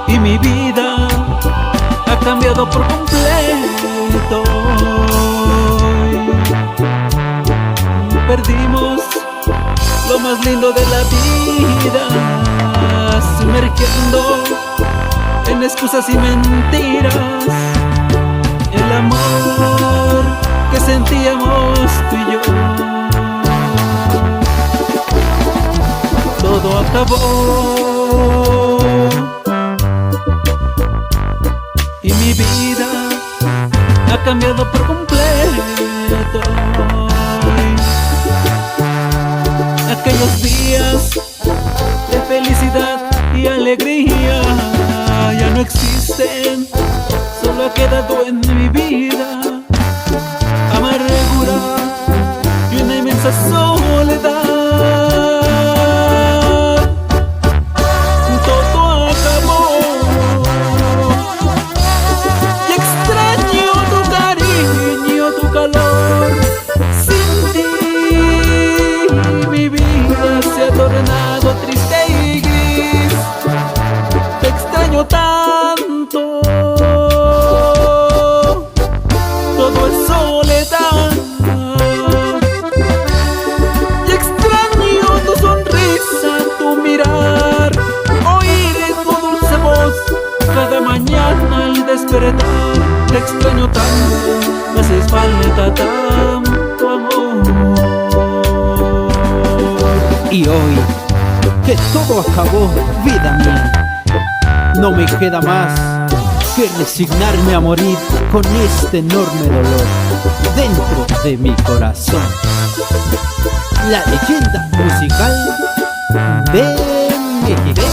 y mi vida ha cambiado por completo. Perdimos lo más lindo de la vida, sumergiendo en excusas y mentiras el amor que sentíamos tú y yo. Todo acabó y mi vida ha cambiado por completo. Aquellos días de felicidad y alegría ya no existen, solo ha quedado en mi vida amargura y una inmensa soledad. Todo acabó y extraño tu cariño, tu calor. Sin ti mi vida se ha tornado triste y gris. Te extraño tanto, todo es soledad. Y extraño tu sonrisa, tu mirar, oír tu dulce voz cada mañana al despertar. Te extraño tanto, me haces falta tanto amor. Y hoy que todo acabó, vida mía, no me queda más que resignarme a morir con este enorme dolor dentro de mi corazón. La leyenda musical de México.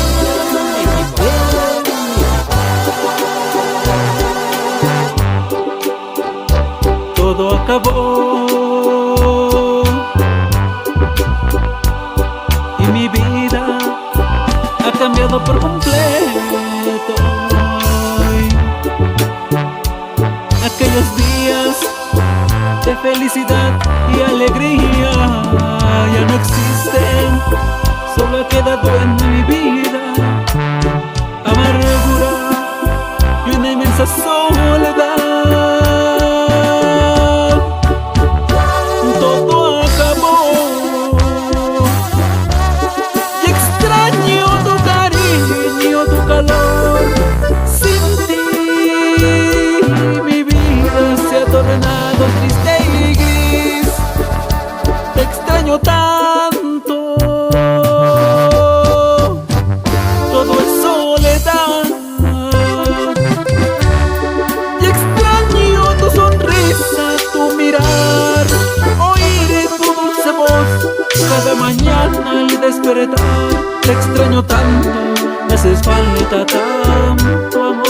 Todo acabó y mi vida ha cambiado por completo. Aquellos días de felicidad y alegría ya no existen, solo ha quedado en mi vida amargura y una inmensa soledad. Todo acabó y extraño tu cariño, tu calor. Sin ti mi vida se ha tornado triste y gris. Te extraño tanto, todo es soledad. Y extraño tu sonrisa, tu mirar, oír tu dulce voz cada mañana al despertar. Te extraño tanto, me haces falta tanto amor.